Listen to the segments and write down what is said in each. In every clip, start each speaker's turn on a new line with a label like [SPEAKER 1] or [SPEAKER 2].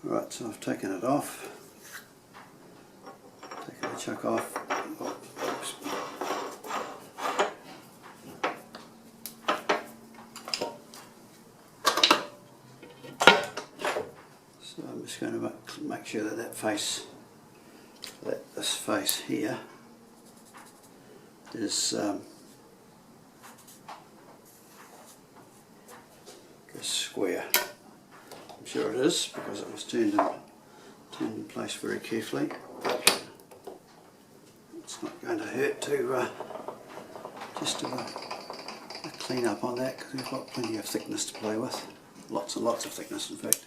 [SPEAKER 1] Right, so I've taken it off, taken the chuck off. Oops. So I'm just going to make sure that this face here is square. I'm sure it is because it was turned in place very carefully. It's not going to hurt to just to clean up on that, because we've got plenty of thickness to play with. Lots and lots of thickness, in fact.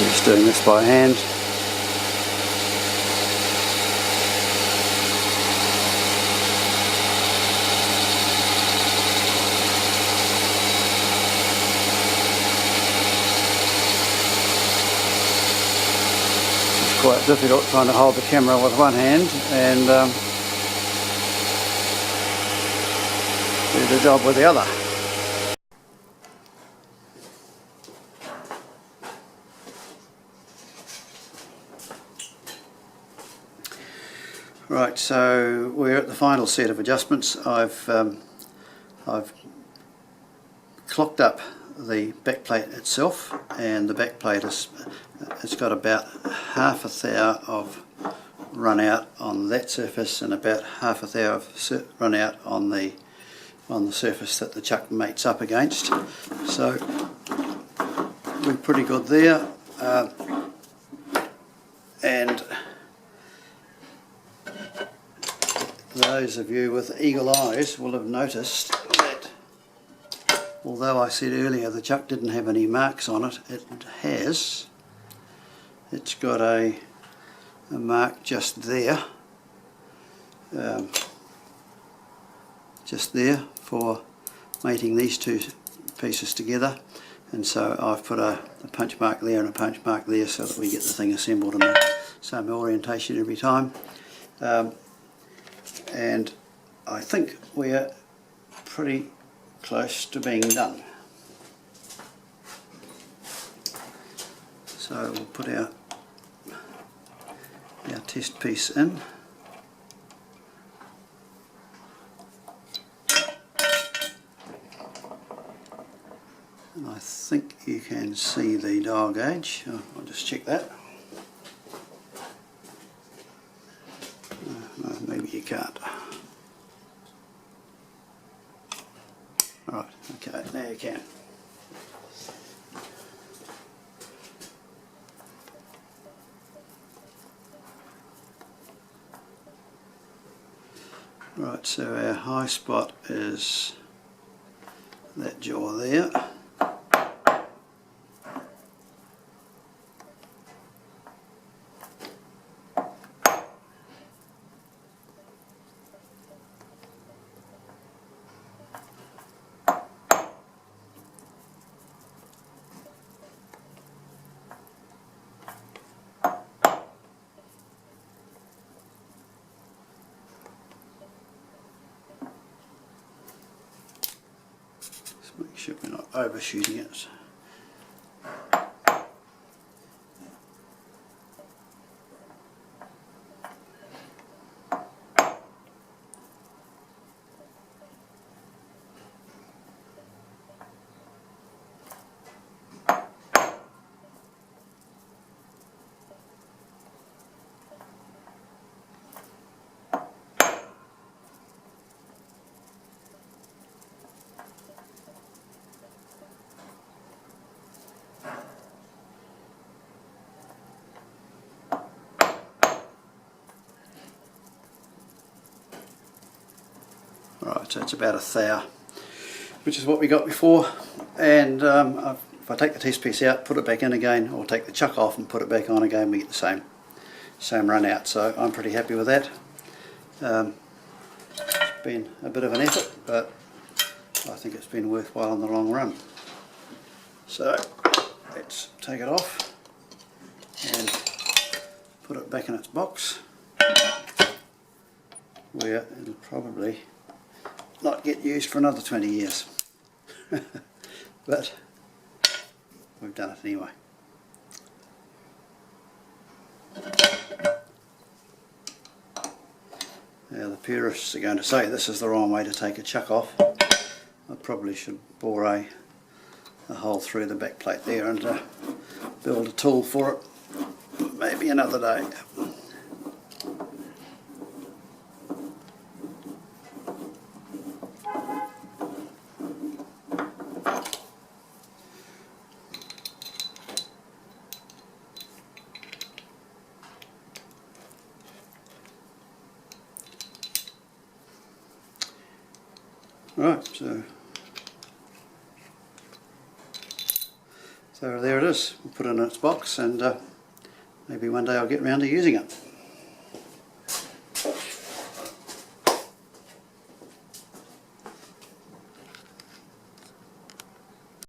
[SPEAKER 1] Just doing this by hand. It's quite difficult trying to hold the camera with one hand and do the job with the other. Right, so we're at the final set of adjustments. I've clocked up the backplate itself, and the backplate it's got about half a thou of run out on that surface and about half a thou of run out on the surface that the chuck mates up against. So we're pretty good there, and those of you with eagle eyes will have noticed that although I said earlier the chuck didn't have any marks on it, it has. It's got a mark just there, for mating these two pieces together, and so I've put a punch mark there and a punch mark there so that we get the thing assembled in the same orientation every time. And I think we're pretty close to being done. So we'll put our test piece in. And I think you can see the dial gauge. I'll just check that. No, maybe you can't. Alright, okay, now you can. Right, so our high spot is that jaw there. Make sure we're not overshooting it. Right, so it's about 1 thou, which is what we got before. And if I take the test piece out, put it back in again, or take the chuck off and put it back on again, we get the same run out. So I'm pretty happy with that. It's been a bit of an effort, but I think it's been worthwhile in the long run. So let's take it off and put it back in its box, where it'll probably not get used for another 20 years. But we've done it anyway. Now the purists are going to say this is the wrong way to take a chuck off. I probably should bore a hole through the back plate there and build a tool for it maybe another day. Right, so there it is. We'll put it in its box, and maybe one day I'll get round to using it.